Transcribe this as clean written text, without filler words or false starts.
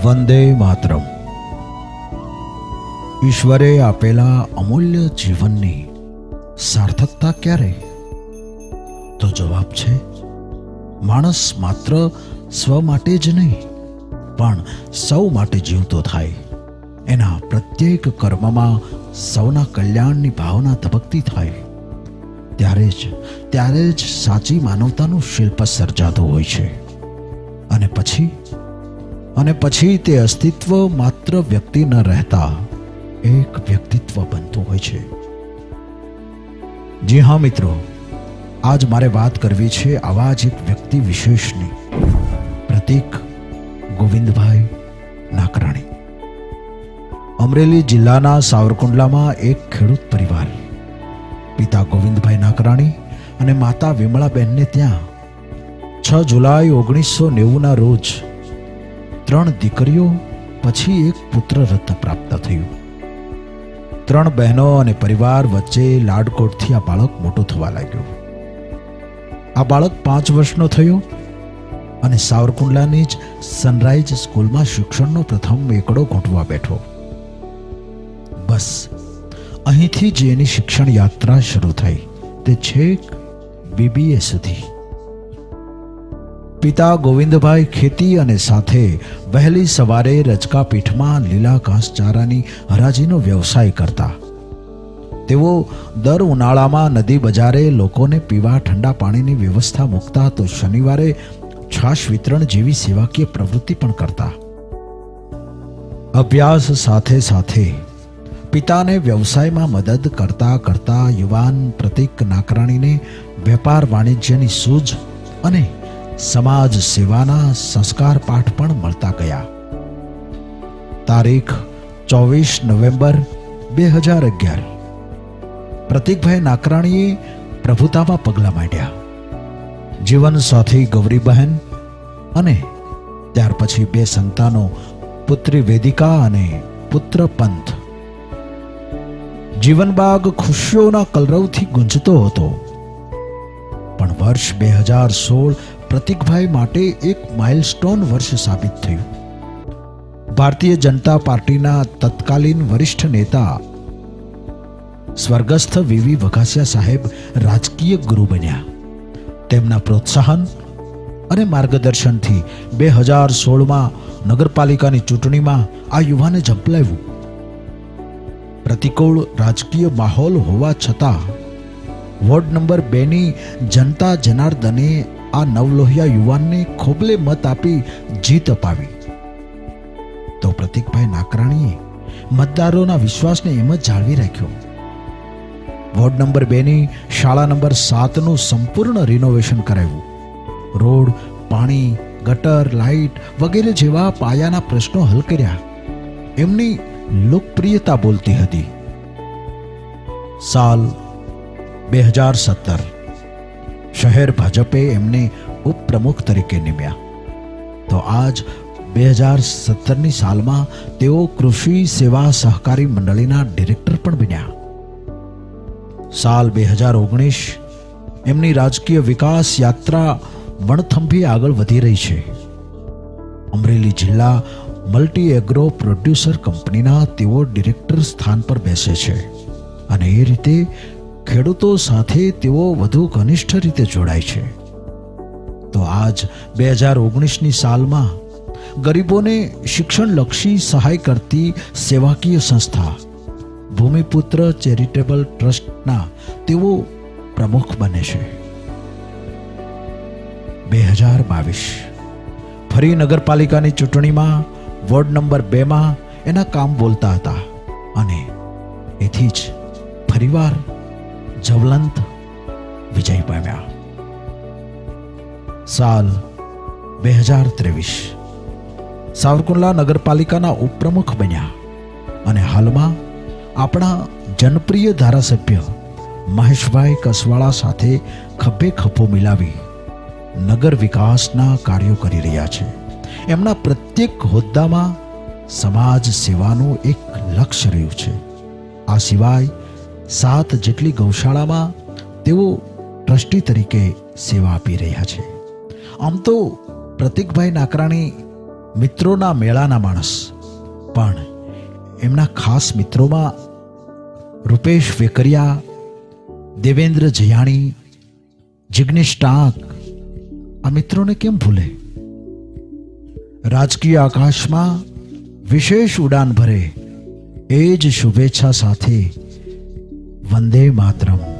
વંદે માતરમ. ઈશ્વરે આપેલા અમૂલ્ય જીવનની સાર્થકતા ક્યારે? તો જવાબ છે માણસ માત્ર સ્વ માટે જ નહીં પણ સૌ માટે જીવતો થાય, એના પ્રત્યેક કર્મમાં સૌના કલ્યાણની ભાવના ધબકતી થાય, ત્યારે જ સાચી માનવતાનું શિલ્પ સર્જાતું હોય છે. અને પછી તે અસ્તિત્વ માત્ર વ્યક્તિ ન રહેતા એક વ્યક્તિત્વ બનતું હોય છે. જી હા મિત્રો, આજ મારે વાત કરવી છે આવા જ એક વ્યક્તિ વિશેષની. પ્રતીક ગોવિંદભાઈ નાકરાણી. અમરેલી જિલ્લાના સાવરકુંડલામાં એક ખેડૂત પરિવાર. પિતા ગોવિંદભાઈ નાકરાણી અને માતા વિમળાબેનને ત્યાં 6 જુલાઈ 1990ના રોજ 3 દીકરીઓ પછી એક પુત્ર રત્ન પ્રાપ્ત થયું. 3 બહેનો અને પરિવાર વચ્ચે લાડકોડથી આ બાળક મોટું થવા લાગ્યું. આ બાળક 5 વર્ષનો થયો અને સાવરકુંડલાની જ સનરાઈઝ સ્કૂલમાં શિક્ષણનો પ્રથમ એકડો ઘૂંટવા બેઠો. બસ અહીંથી જ એની શિક્ષણ યાત્રા શરૂ થઈ, તે છેક BBA સુધી. પિતા ગોવિંદભાઈ ખેતી અને સાથે વહેલી સવારે રચકા પીઠમાં લીલા ઘાસચારાની હરાજીનો વ્યવસાય કરતા. તેઓ દર ઉનાળામાં નદી બજારે લોકોને પીવા ઠંડા પાણીની વ્યવસ્થા મૂકતા તો શનિવારે છાશ વિતરણ જેવી સેવાકીય પ્રવૃત્તિ પણ કરતા. અભ્યાસ સાથે સાથે પિતાને વ્યવસાયમાં મદદ કરતા કરતા યુવાન પ્રતીક નાકરાણીને વેપાર વાણિજ્યની સૂઝ અને સમાજ સેવાના સંસ્કાર પાઠ પણ મળતા ગયા. તારીખ 24 નવેમ્બર 2011 પ્રતીકભાઈ નાકરાણીએ પ્રભુતામાં પગલાં માંડ્યા. જીવનસાથી ગૌરીબહેન અને ત્યાર પછી 2 સંતાનો, પુત્રી વેદિકા અને પુત્ર પંથ. જીવનબાગ ખુશીઓના કલરવથી ગુંજતો હતો. પણ વર્ષ 2016 પ્રતીકભાઈ માટે એક માઇલસ્ટોન વર્ષ સાબિત થયું. ભારતીય જનતા પાર્ટીના તત્કાલીન વરિષ્ઠ નેતા સ્વર્ગસ્થ વીવી વઘાસિયા સાહેબ રાજકીય ગુરુ બન્યા. તેમના પ્રોત્સાહન અને માર્ગદર્શનથી 2016માં નગરપાલિકાની ચૂંટણીમાં આ યુવાને ઝંપલાવ્યું. પ્રતિકૂળ રાજકીય માહોલ હોવા છતાં વોર્ડ નંબર 2ની જનતા જનાર્દને આ નવલોહિયા યુવાનને ખોબલે મત આપી જીત અપાવી. તો પ્રતીકભાઈ નાકરાણીએ મતદારોના વિશ્વાસને એમ જ જાળવી રાખ્યો. વોર્ડ નંબર 2ની શાળા નંબર 7નું સંપૂર્ણ રિનોવેશન કરાવ્યું. રોડ, પાણી, ગટર, લાઇટ વગેરે જેવા પાયાના પ્રશ્નો હલ કર્યા. એમની લોકપ્રિયતા બોલતી હતી. સાલ 2017 શહેર ભાજપે એમને ઉપપ્રમુખ તરીકે નિમ્યા. તો આજ 2017ની સાલમાં તેઓ કૃષિ સેવા સહકારી મંડળીના ડિરેક્ટર પણ બન્યા. સાલ 2019 એમની રાજકીય વિકાસ યાત્રા વણથંભી આગળ વધી રહી છે. અમરેલી જિલ્લા મલ્ટી એગ્રો પ્રોડ્યુસર કંપનીના તેઓ ડિરેક્ટર સ્થાન પર બેસે છે અને એ રીતે ખેડૂતો સાથે તેઓ વધુ ઘનિષ્ઠ રીતે જોડાય છે. તો આજ 2019ની સાલમાં ગરીબોને શિક્ષણલક્ષી સહાય કરતી સેવાકીય સંસ્થા ભૂમિપુત્ર ચેરિટેબલ ટ્રસ્ટના તેઓ પ્રમુખ બને છે. 2022 ફરી નગરપાલિકાની ચૂંટણીમાં વોર્ડ નંબર 2માં એના કામ બોલતા હતા અને એથી જ ફરીવાર જ્વલંત વિજય પામ્યા. સાલ 2023 સાવરકુંડલા નગરપાલિકાના ઉપપ્રમુખ બન્યા અને હાલમાં આપણા જનપ્રિય ધારાસભ્ય મહેશભાઈ કસવાળા સાથે ખભે ખભો મિલાવી નગર વિકાસના કાર્યો કરી રહ્યા છે. એમના પ્રત્યેક હોદ્દામાં સમાજ સેવાનું એક લક્ષ્ય રહ્યું છે. આ સિવાય 7 જેટલી ગૌશાળામાં તેઓ ટ્રસ્ટી તરીકે સેવા આપી રહ્યા છે. આમ તો પ્રતીકભાઈ નાકરાણી મિત્રોના મેળાના માણસ, પણ એમના ખાસ મિત્રોમાં રૂપેશ વેકરિયા, દેવેન્દ્ર જયાણી, જિગ્નેશ ટાંક, આ મિત્રોને કેમ ભૂલે? રાજકીય આકાશમાં વિશેષ ઉડાન ભરે એ જ શુભેચ્છા સાથે વંદે માતરમ.